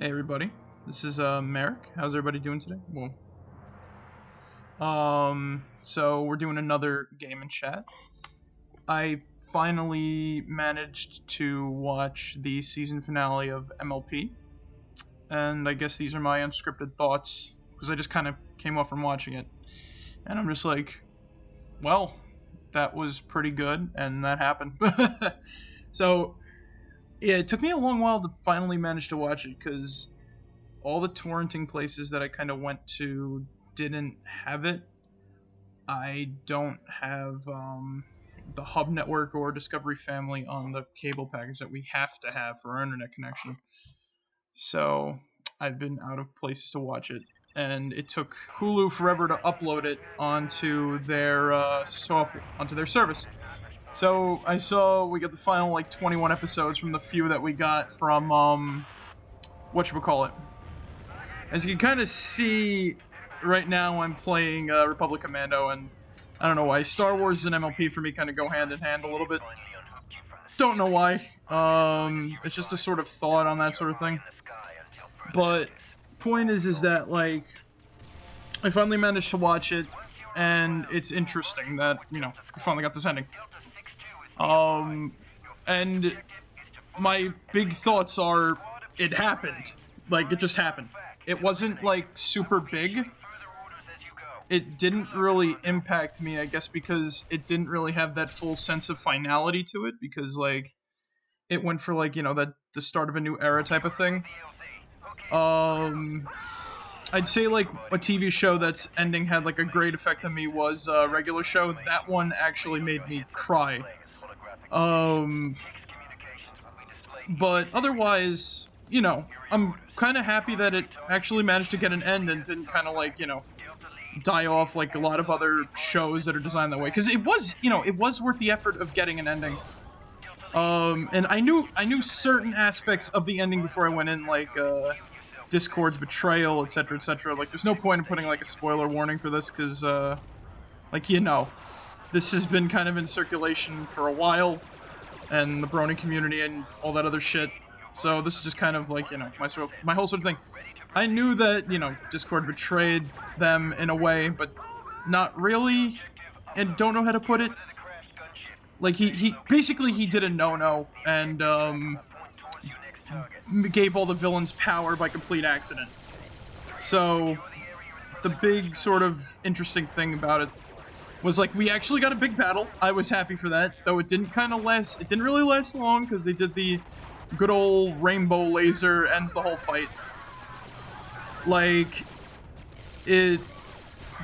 Hey everybody, this is Merrick. How's everybody doing today? So we're doing another game and chat. I finally managed to watch the season finale of MLP, and I guess these are my unscripted thoughts because I just kind of came off from watching it, and I'm just like, well, that was pretty good, and that happened. So yeah, it took me a long while to finally manage to watch it because all the torrenting places that I kind of went to didn't have it. I don't have the Hub Network or Discovery Family on the cable package that we have to have for our internet connection. So I've been out of places to watch it, and it took Hulu forever to upload it onto their onto their service. So I saw we got the final 21 episodes from the few that we got from whatchamacallit. As you can kind of see right now, I'm playing Republic Commando, and I don't know why. Star Wars and MLP for me kind of go hand in hand a little bit. Don't know why. It's just a sort of thought on that sort of thing. But point is that I finally managed to watch it, and it's interesting that we finally got this ending. And my big thoughts are, it happened. It just happened. It wasn't super big. It didn't really impact me, I guess, because it didn't really have that full sense of finality to it, because it went for the start of a new era type of thing. I'd say a TV show that's ending had a great effect on me was a regular show. That one actually made me cry. But otherwise, I'm kind of happy that it actually managed to get an end and didn't kind of die off like a lot of other shows that are designed that way. Because it was, it was worth the effort of getting an ending. And I knew certain aspects of the ending before I went in, Discord's betrayal, etc., etc. There's no point in putting a spoiler warning for this because, this has been kind of in circulation for a while, and the Brony community and all that other shit. So this is just kind of my whole sort of thing. I knew that, Discord betrayed them in a way, but not really, and don't know how to put it. He basically did a no-no, and, gave all the villains power by complete accident. So, the big sort of interesting thing about it was we actually got a big battle. I was happy for that, though it didn't it didn't really last long, because they did the good old rainbow laser ends the whole fight.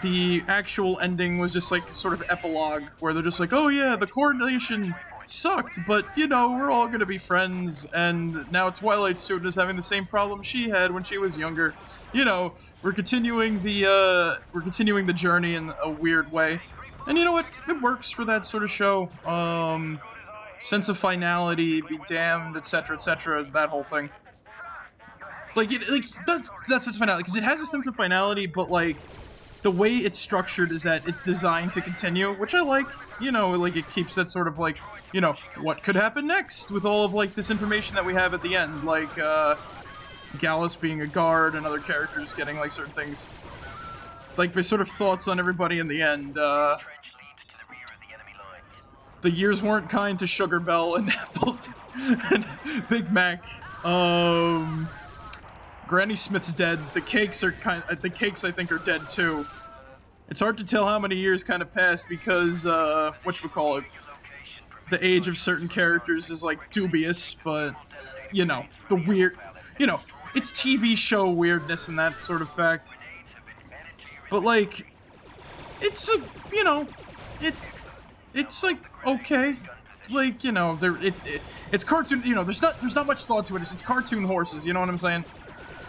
The actual ending was just sort of epilogue, where they're just oh yeah, the coordination sucked, but we're all gonna be friends, and now Twilight Student is having the same problem she had when she was younger. We're continuing the journey in a weird way. And you know what? It works for that sort of show. Sense of finality, be damned, etc., etc., that whole thing. That's its finality, because it has a sense of finality, but the way it's structured is that it's designed to continue, which I like. It keeps that sort of what could happen next with all of this information that we have at the end, Gallus being a guard and other characters getting certain things. My sort of thoughts on everybody in the end. The years weren't kind to Sugar Bell and Appleton and Big Mac. Granny Smith's dead. The cakes I think are dead too. It's hard to tell how many years kind of passed because whatchamacallit, the age of certain characters is dubious, but the weird, it's TV show weirdness and that sort of fact. But it's a it's okay. It's cartoon. There's not much thought to it. It's cartoon horses. You know what I'm saying?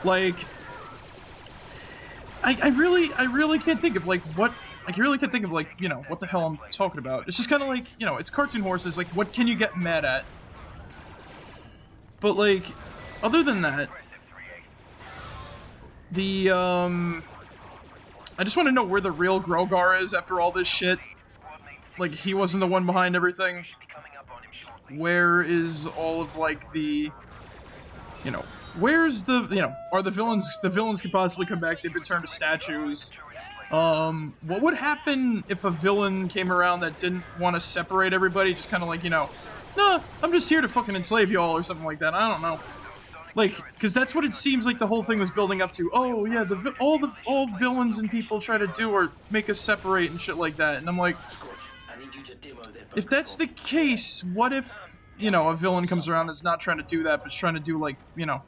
I really can't think of what. I really can't think of what the hell I'm talking about. It's just kind of it's cartoon horses. What can you get mad at? But other than that, I just want to know where the real Grogar is after all this shit. He wasn't the one behind everything. Where is all of the you know, where's the, you know, are the villains could possibly come back, they've been turned to statues. What would happen if a villain came around that didn't want to separate everybody, just kind of like, you know, nah, I'm just here to fucking enslave y'all or something like that, I don't know. Like, because that's what it seems like the whole thing was building up to. Oh, yeah, all villains and people try to do or make us separate and shit like that, and I'm like, if that's the case, what if, you know, a villain comes around and is not trying to do that, but is trying to do, like, you know,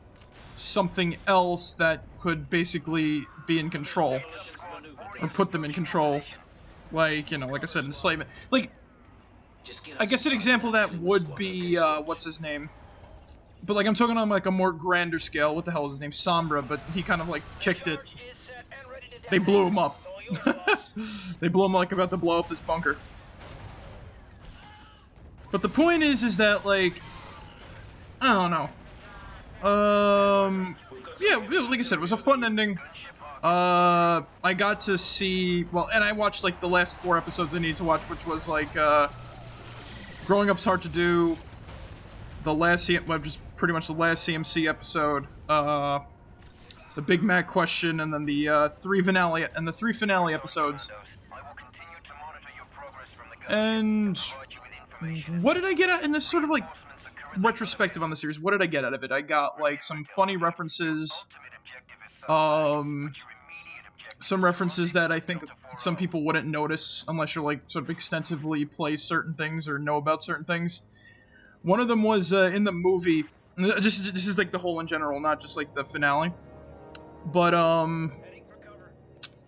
something else that could basically be in control, or put them in control, like, you know, like I said, enslavement. Like, I guess an example of that would be, what's his name? But, like, I'm talking on, like, a more grander scale. What the hell is his name? Sombra, but he kind of, like, kicked it. They blew him up. They blew him, like, about to blow up this bunker. But the point is that, like, I don't know. Yeah, like I said, it was a fun ending. I got to see, well, and I watched, like, the last 4 episodes I needed to watch, which was, like, Growing Up's Hard to Do, the last, well, just pretty much the last CMC episode, the Big Mac question, and then the 3 finale episodes. And what did I get at in this sort of, like, retrospective on the series? What did I get out of it? I got, like, some funny references, some references that I think some people wouldn't notice unless you're, like, sort of extensively play certain things or know about certain things. One of them was in the movie. This is like the whole in general, not just like the finale. But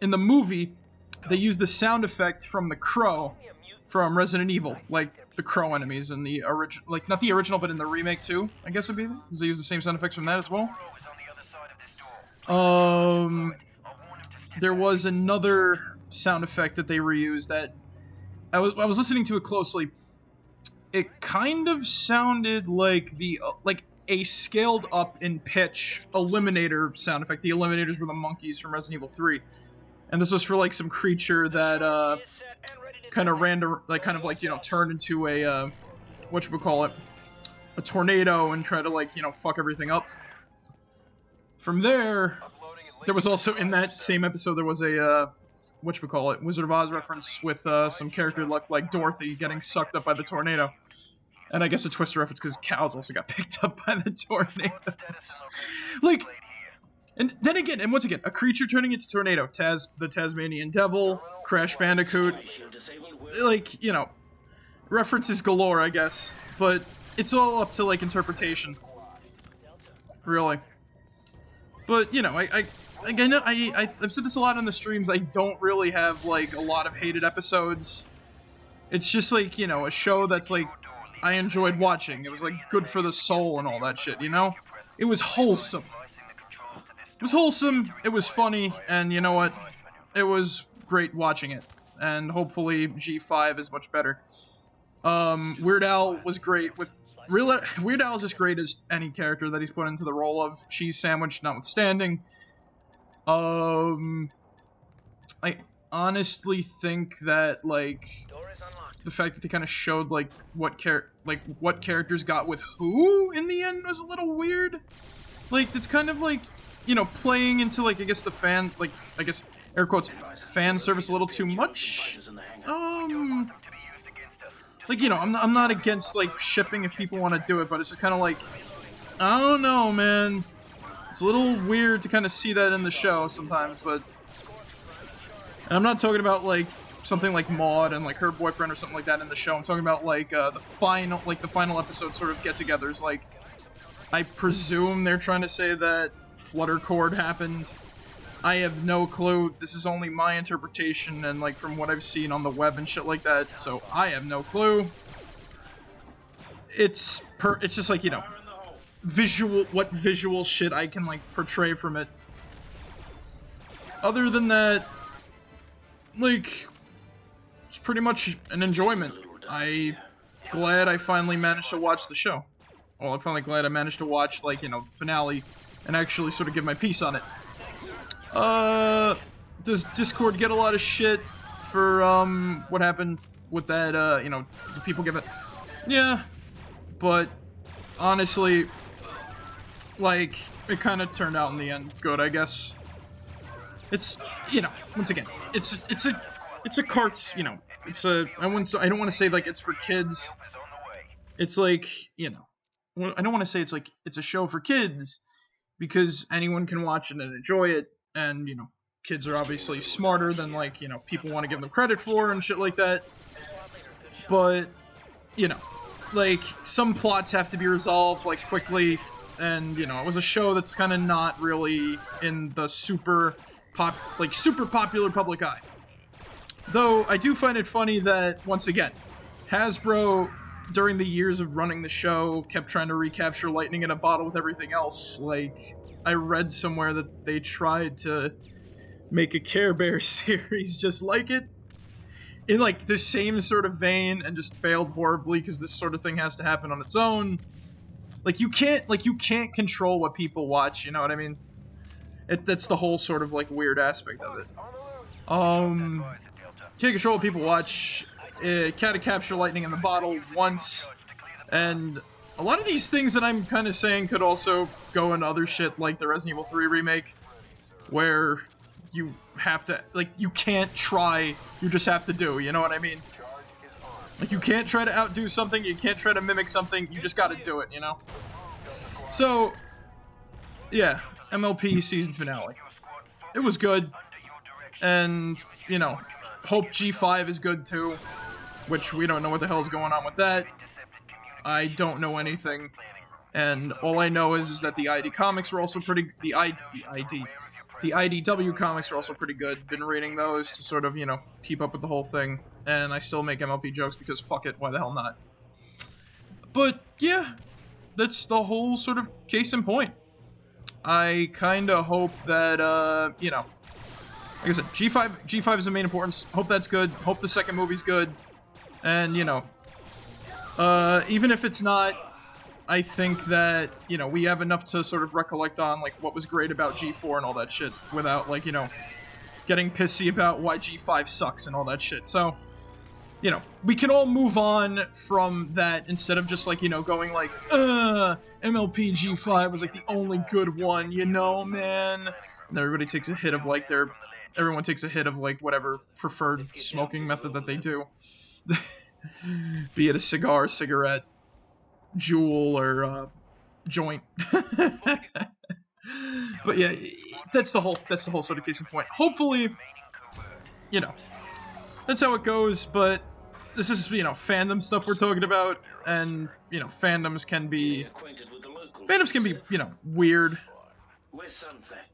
in the movie, they used the sound effect from the Crow from Resident Evil, like the Crow enemies in the original, like not the original, but in the remake too. I guess would be because they used the same sound effects from that as well. There was another sound effect that they reused that I was listening to it closely. It kind of sounded like a scaled up in pitch Eliminator sound effect. The Eliminators were the monkeys from Resident Evil 3. And this was for like some creature that kind of you know, turned into a whatchamacallit, a tornado and tried to, like, you know, fuck everything up. From there was also in that same episode there was a whatchamacallit, Wizard of Oz reference with some character like Dorothy getting sucked up by the tornado. And I guess a Twister reference because cows also got picked up by the tornadoes. Like, and then again, and once again, a creature turning into tornado. The Tasmanian Devil, Crash Bandicoot. Like, you know, references galore, I guess. But it's all up to, like, interpretation. Really. But, you know, I've said this a lot on the streams, I don't really have, like, a lot of hated episodes. It's just, like, you know, a show that's, like, I enjoyed watching. It was, like, good for the soul and all that shit, you know? It was wholesome. It was wholesome, it was funny, and you know what? It was great watching it. And hopefully G5 is much better. Weird Al was great with... Weird Al is just great as any character that he's put into the role of. Cheese Sandwich notwithstanding. I honestly think that, like, the fact that they kind of showed, like, what characters got with who in the end was a little weird. Like, it's kind of like, you know, playing into, like, I guess the fan, like, I guess, air quotes, fan service a little too much. Like, you know, I'm not against, like, shipping if people want to do it, but it's just kind of like, I don't know, man. It's a little weird to kind of see that in the show sometimes, but... And I'm not talking about, like, something like Maud and, like, her boyfriend or something like that in the show. I'm talking about, like, the final episode sort of get-togethers. Like, I presume they're trying to say that Fluttercord happened. I have no clue. This is only my interpretation and, like, from what I've seen on the web and shit like that, so I have no clue. It's just, like, you know, what visual shit I can, like, portray from it. Other than that, like, it's pretty much an enjoyment. I'm glad I finally managed to watch the show. Well, I'm finally glad I managed to watch, like, you know, the finale and actually sort of give my piece on it. Does Discord get a lot of shit for, what happened with that, you know, do people give it? Yeah, but honestly, like, it kind of turned out in the end good, I guess. It's, you know, once again, it's a cart, you know, I don't want to say, like, it's for kids. It's like, you know, I don't want to say it's like, it's a show for kids, because anyone can watch it and enjoy it, and, you know, kids are obviously smarter than, like, you know, people want to give them credit for and shit like that. But, you know, like, some plots have to be resolved, like, quickly, and, you know, it was a show that's kind of not really in the super popular public eye. Though, I do find it funny that, once again, Hasbro, during the years of running the show, kept trying to recapture lightning in a bottle with everything else. Like, I read somewhere that they tried to make a Care Bear series just like it, in, like, the same sort of vein, and just failed horribly, because this sort of thing has to happen on its own. Like, you can't control what people watch, you know what I mean? That's the whole sort of, like, weird aspect of it. Can't control what people watch. Can't capture lightning in the bottle once, and a lot of these things that I'm kind of saying could also go into other shit, like the Resident Evil 3 remake, where you have to, like, you can't try, you just have to do, you know what I mean? Like, you can't try to outdo something, you can't try to mimic something, you just gotta do it, you know? So, yeah, MLP season finale. It was good, and, you know, hope G5 is good too, which we don't know what the hell's going on with that. I don't know anything, and all I know is that the ID comics were also pretty, the IDW comics are also pretty good. Been reading those to sort of, you know, keep up with the whole thing, and I still make MLP jokes because fuck it, why the hell not? But yeah, that's the whole sort of case in point. I kind of hope that, you know, like I said, G5 is the main importance. Hope that's good. Hope the second movie's good. And, you know, even if it's not, I think that, you know, we have enough to sort of recollect on, like, what was great about G4 and all that shit, without, like, you know, getting pissy about why G5 sucks and all that shit. So, you know, we can all move on from that, instead of just, like, you know, going like, MLP G5 was, like, the only good one, you know, man? And everybody takes a hit of, like, everyone takes a hit of, like, whatever preferred smoking method that they do. Be it a cigar, cigarette, Juul, or, joint. But yeah, that's the whole sort of case in point. Hopefully, you know, that's how it goes, but this is, you know, fandom stuff we're talking about, and, you know, fandoms can be, you know, weird.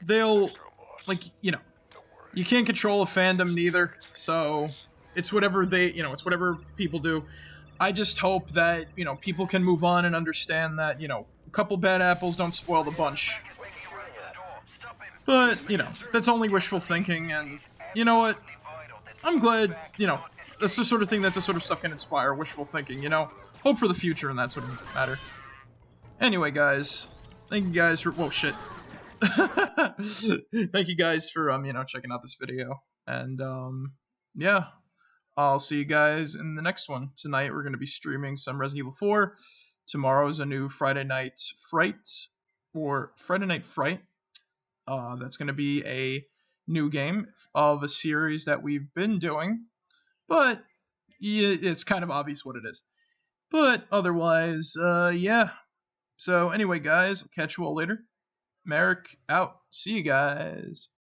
They'll, like, you know, you can't control a fandom neither, so it's whatever they, you know, it's whatever people do. I just hope that, you know, people can move on and understand that, you know, a couple bad apples don't spoil the bunch. But, you know, that's only wishful thinking, and, you know what? I'm glad, you know, that's the sort of thing that this sort of stuff can inspire, wishful thinking, you know? Hope for the future and that sort of matter. Anyway, guys, thank you guys for, whoa, shit. Thank you guys for, you know, checking out this video, and, yeah, I'll see you guys in the next one. Tonight, we're going to be streaming some Resident Evil 4. Tomorrow's a new Friday Night Fright. That's going to be a new game of a series that we've been doing, but it's kind of obvious what it is. But otherwise, yeah. So anyway, guys, I'll catch you all later. Merrick out. See you guys.